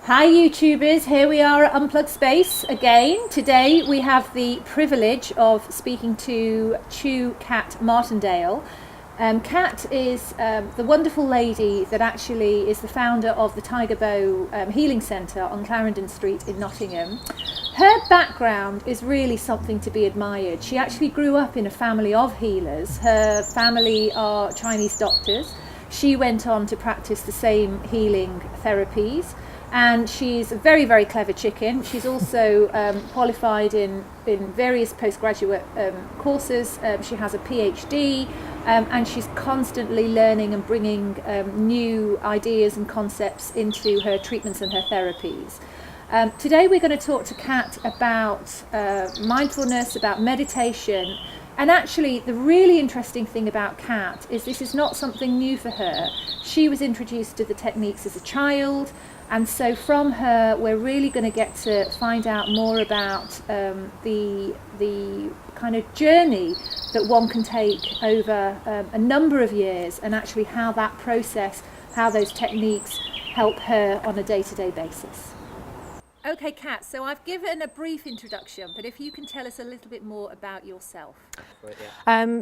Hi YouTubers, here we are at Unplugged Space again. Today we have the privilege of speaking to Chu Kat Martindale. Kat is the wonderful lady that actually is the founder of the Tiger Boe Healing Centre on Clarendon Street in Nottingham. Her background is really something to be admired. She actually grew up in a family of healers. Her family are Chinese doctors. She went on to practice the same healing therapies. And she's a very, very clever chicken. She's also qualified in various postgraduate courses. She has a PhD, and she's constantly learning and bringing new ideas and concepts into her treatments and her therapies. Today we're going to talk to Kat about mindfulness, about meditation. And actually, the really interesting thing about Kat is this is not something new for her. She was introduced to the techniques as a child. And so from her, we're really going to get to find out more about the kind of journey that one can take over a number of years, and actually how that process, how those techniques help her on a day-to-day basis. Okay, Kat, so I've given a brief introduction, but if you can tell us a little bit more about yourself.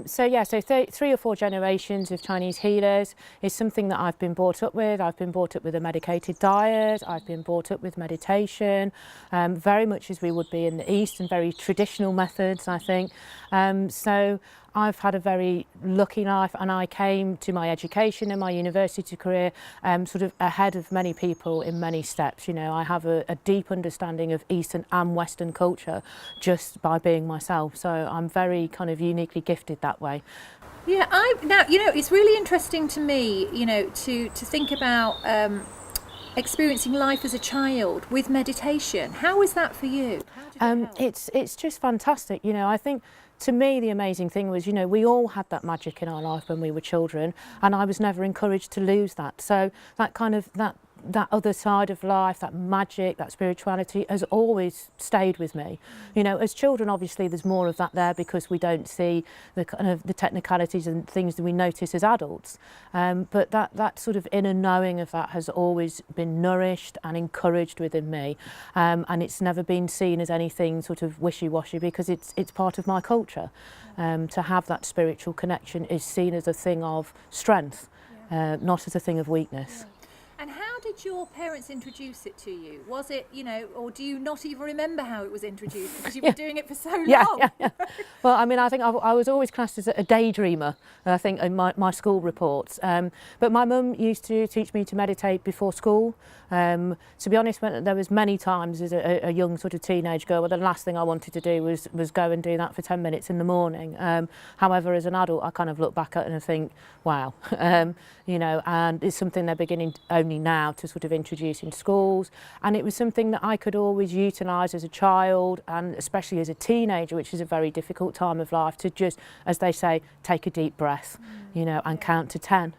So 3 or 4 generations of Chinese healers is something that I've been brought up with. I've been brought up with a medicated diet. I've been brought up with meditation, very much as we would be in the East, and very traditional methods, I think. So I've had a very lucky life, and I came to my education and my university career sort of ahead of many people in many steps. You know, I have a deep understanding of Eastern and Western culture just by being myself. So I'm very kind of uniquely gifted that way. Yeah, now, it's really interesting to me, to think about experiencing life as a child with meditation. How was that for you? How did it help? It's just fantastic. I think to me the amazing thing was, we all had that magic in our life when we were children, and I was never encouraged to lose that. So that kind of that other side of life, that magic, that spirituality has always stayed with me. As children, obviously there's more of that there because we don't see the kind of the technicalities and things that we notice as adults. But that sort of inner knowing of that has always been nourished and encouraged within me. And it's never been seen as anything sort of wishy-washy, because it's part of my culture. To have that spiritual connection is seen as a thing of strength, not as a thing of weakness. And how did your parents introduce it to you? Was it, or do you not even remember how it was introduced because you've been doing it for so long? Yeah. Well, I mean, I think I was always classed as a daydreamer, I think, in my school reports. But my mum used to teach me to meditate before school. To be honest, there was many times as a young sort of teenage girl where the last thing I wanted to do was go and do that for 10 minutes in the morning. However, as an adult, I kind of look back at it and think, wow, and it's something they're beginning only now to sort of introduce in schools, and it was something that I could always utilise as a child, and especially as a teenager, which is a very difficult time of life, to just, as they say, take a deep breath, and count to 10,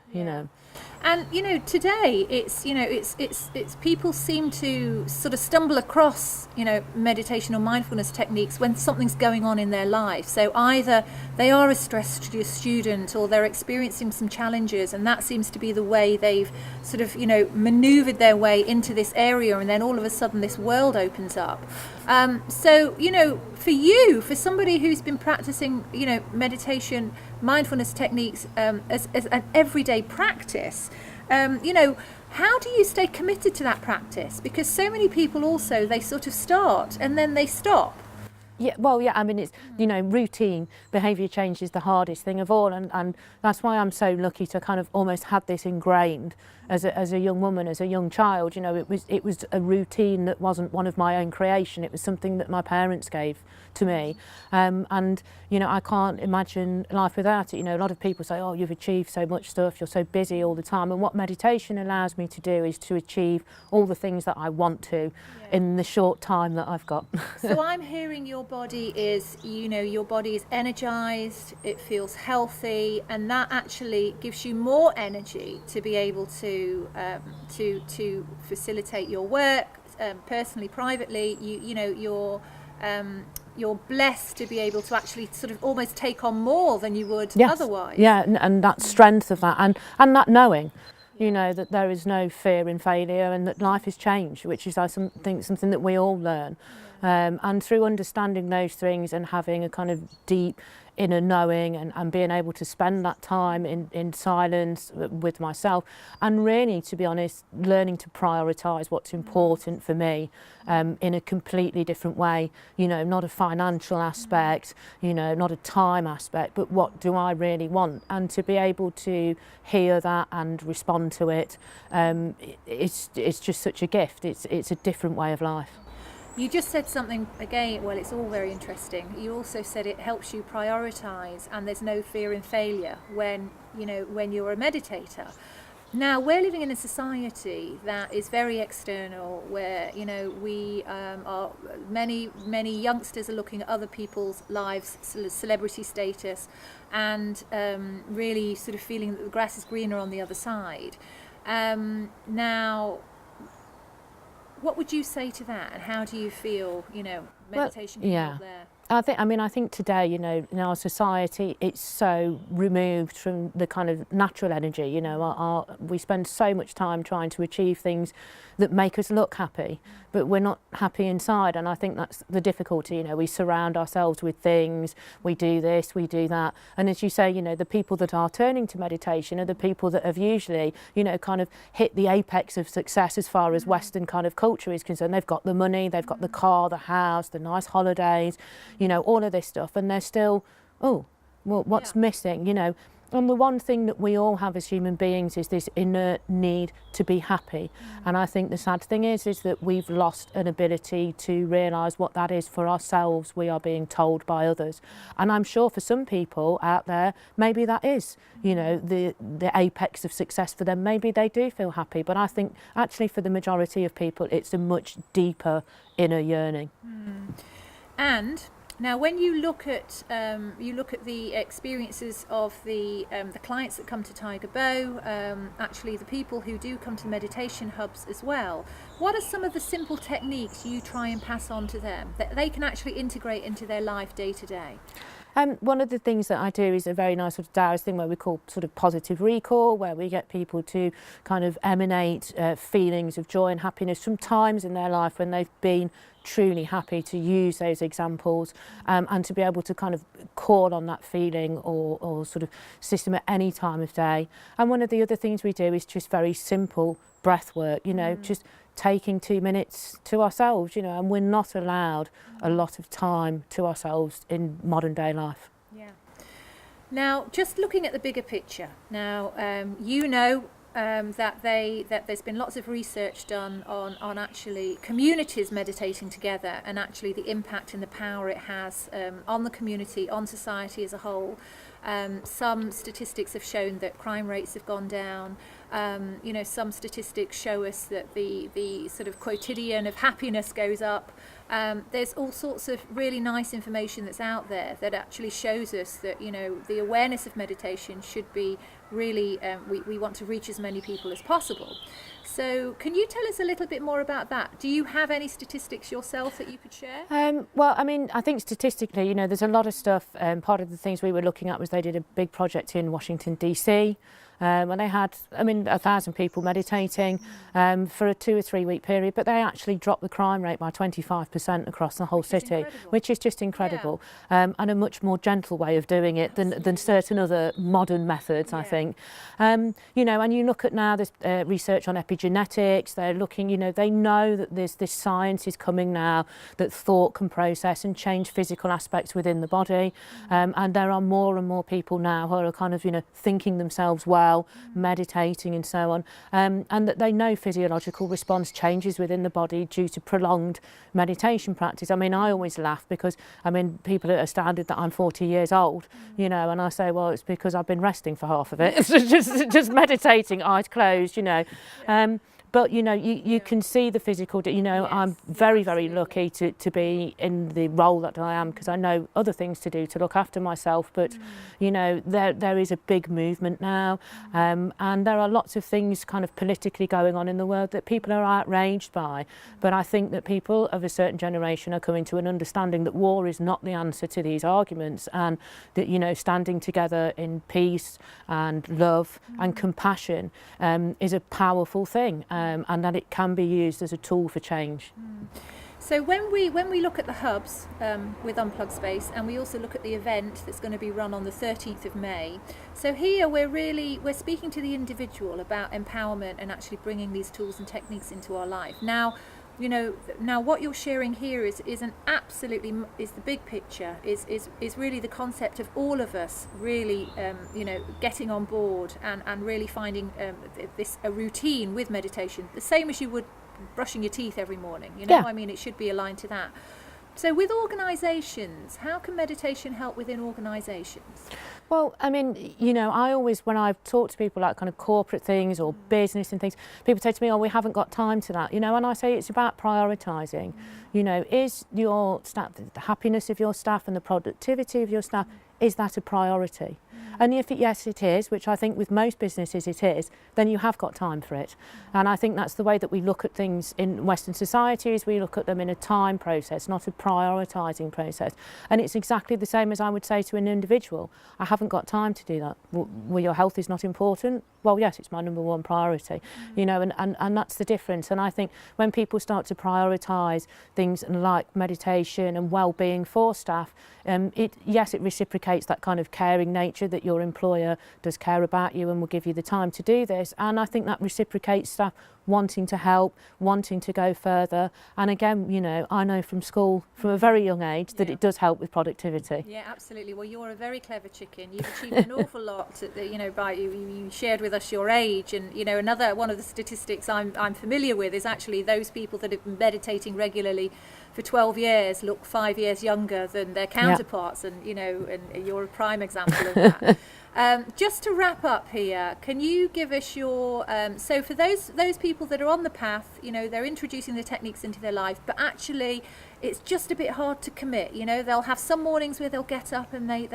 And today it's people seem to sort of stumble across meditation or mindfulness techniques when something's going on in their life. So either they are a stressed student, or they're experiencing some challenges, and that seems to be the way they've sort of maneuvered their way into this area, and then all of a sudden this world opens up. So for somebody who's been practicing meditation, mindfulness techniques as an everyday practice, how do you stay committed to that practice? Because so many people also, they sort of start and then they stop. Yeah, well, yeah, I mean, it's, routine behaviour change is the hardest thing of all, and that's why I'm so lucky to kind of almost have this ingrained as a young woman, as a young child. It was a routine that wasn't one of my own creation. It was something that my parents gave to me, and I can't imagine life without it. A lot of people say, oh, you've achieved so much stuff, you're so busy all the time, and what meditation allows me to do is to achieve all the things that I want to in the short time that I've got. So I'm hearing your body is, your body is energized, it feels healthy, and that actually gives you more energy to be able to facilitate your work, personally, privately. You're blessed to be able to actually sort of almost take on more than you would otherwise. Yeah, and that strength of that, and that knowing. you know, that there is no fear in failure and that life is change, which is, I think, something that we all learn. And through understanding those things and having a kind of deep inner knowing and being able to spend that time in silence with myself and really, to be honest, learning to prioritise what's important for me in a completely different way, you know, not a financial aspect, you know, not a time aspect, but what do I really want? And to be able to hear that and respond to it, it's just such a gift. It's a different way of life. You just said something again, well, it's all very interesting. You also said it helps you prioritise and there's no fear in failure when you're a meditator. Now, we're living in a society that is very external, where, you know, we are, many youngsters are looking at other people's lives, celebrity status, and really sort of feeling that the grass is greener on the other side. Now, what would you say to that, and how do you feel, you know, meditation can help there? I think today, you know, in our society, it's so removed from the kind of natural energy. You know, we spend so much time trying to achieve things that make us look happy, but we're not happy inside. And I think that's the difficulty. You know, we surround ourselves with things, we do this, we do that. And as you say, you know, the people that are turning to meditation are the people that have usually, you know, kind of hit the apex of success as far as Western kind of culture is concerned. They've got the money, they've got the car, the house, the nice holidays, you know, all of this stuff, and they're still, oh, well, what's missing, you know? And the one thing that we all have as human beings is this inner need to be happy. And I think the sad thing is that we've lost an ability to realise what that is for ourselves. We are being told by others. And I'm sure for some people out there, maybe that is, you know, the apex of success for them. Maybe they do feel happy. But I think actually for the majority of people, it's a much deeper inner yearning. And now, when you look at the experiences of the clients that come to Tiger Boe, actually the people who do come to the meditation hubs as well, what are some of the simple techniques you try and pass on to them that they can actually integrate into their life day to day? One of the things that I do is a very nice sort of Taoist thing where we call sort of positive recall, where we get people to kind of emanate feelings of joy and happiness from times in their life when they've been truly happy, to use those examples and to be able to kind of call on that feeling or sort of system at any time of day. And one of the other things we do is just very simple breath work, you know, just taking 2 minutes to ourselves, you know, and we're not allowed a lot of time to ourselves in modern day life. Yeah. Now, just looking at the bigger picture, now, you know, that there's been lots of research done on actually communities meditating together and actually the impact and the power it has on the community, on society as a whole. Some statistics have shown that crime rates have gone down. You know, some statistics show us that the sort of quotidian of happiness goes up. There's all sorts of really nice information that's out there that actually shows us that, you know, the awareness of meditation should be really, we want to reach as many people as possible. So can you tell us a little bit more about that? Do you have any statistics yourself that you could share? Well, I mean, I think statistically, you know, there's a lot of stuff. Part of the things we were looking at was they did a big project in Washington, DC, when they had, 1,000 people meditating for a 2 or 3 week period, but they actually dropped the crime rate by 25% across the whole city, which is just incredible. And a much more gentle way of doing it than certain other modern methods, I think. You know, and you look at now this research on epigenetics, they're looking, you know, they know that this science is coming now, that thought can process and change physical aspects within the body. And there are more and more people now who are kind of, you know, thinking themselves well, meditating and so on, and that they know physiological response changes within the body due to prolonged meditation practice. I mean, I always laugh because, I mean, people are astounded that I'm 40 years old, you know, and I say, well, it's because I've been resting for half of it. It's just meditating, eyes closed, you know. but you know, you can see the physical, you know. Yes, I'm very lucky to be in the role that I am, because I know other things to do to look after myself, but you know, there is a big movement now, and there are lots of things kind of politically going on in the world that people are outraged by, but I think that people of a certain generation are coming to an understanding that war is not the answer to these arguments, and that, you know, standing together in peace and love and compassion is a powerful thing, and that it can be used as a tool for change. So when we look at the hubs with Unplugged Space, and we also look at the event that's going to be run on the 13th of May, so here we're speaking to the individual about empowerment and actually bringing these tools and techniques into our life. Now, you know, what you're sharing here is the big picture, is really the concept of all of us really you know, getting on board and really finding a routine with meditation, the same as you would brushing your teeth every morning, you know. Yeah. I mean, it should be aligned to that. So with organisations, how can meditation help within organisations? Well, I mean, you know, I always, when I've talked to people like kind of corporate things or business and things, people say to me, oh, we haven't got time to that, you know, and I say it's about prioritising. You know, is your staff, the happiness of your staff and the productivity of your staff, is that a priority? And if yes, it is, which I think with most businesses it is, then you have got time for it. And I think that's the way that we look at things in Western societies. We look at them in a time process, not a prioritising process. And it's exactly the same as I would say to an individual. I haven't got time to do that. Well, your health is not important? Well, yes, it's my number one priority. You know, and that's the difference. And I think when people start to prioritise things like meditation and well-being for staff, yes, it reciprocates that kind of caring nature that your employer does care about you and will give you the time to do this. And I think that reciprocates staff wanting to help, wanting to go further. And again, you know, I know from school, from a very young age, that it does help with productivity. Yeah, absolutely. Well, you're a very clever chicken. You've achieved an awful lot, you know, by you shared with us your age. And, you know, another one of the statistics I'm familiar with is actually those people that have been meditating regularly for 12 years look 5 years younger than their counterparts. And, you know, and you're a prime example of that. Just to wrap up here, can you give us your, so for those people that are on the path, you know, they're introducing the techniques into their life, but actually it's just a bit hard to commit, you know, they'll have some mornings where they'll get up and they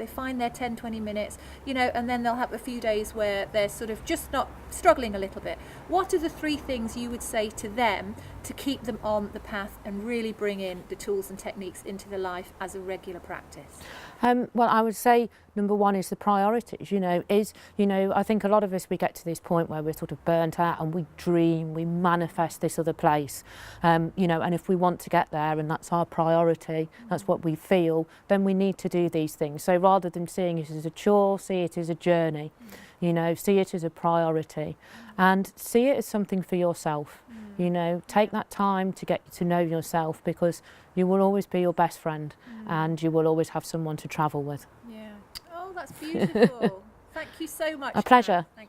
find their 10-20 minutes, you know, and then they'll have a few days where they're sort of just not struggling a little bit. What are the 3 things you would say to them to keep them on the path and really bring in the tools and techniques into their life as a regular practice? Well, I would say number 1 is the priorities, you know, I think a lot of us, we get to this point where we're sort of burnt out and we dream, we manifest this other place, you know, and if we want to get there and that's our priority, that's what we feel, then we need to do these things. So rather than seeing it as a chore, see it as a journey, you know, see it as a priority and see it as something for yourself, you know, take that time to get to know yourself, because you will always be your best friend and you will always have someone to travel with. Yeah. Oh, that's beautiful. Thank you so much. A pleasure. Thank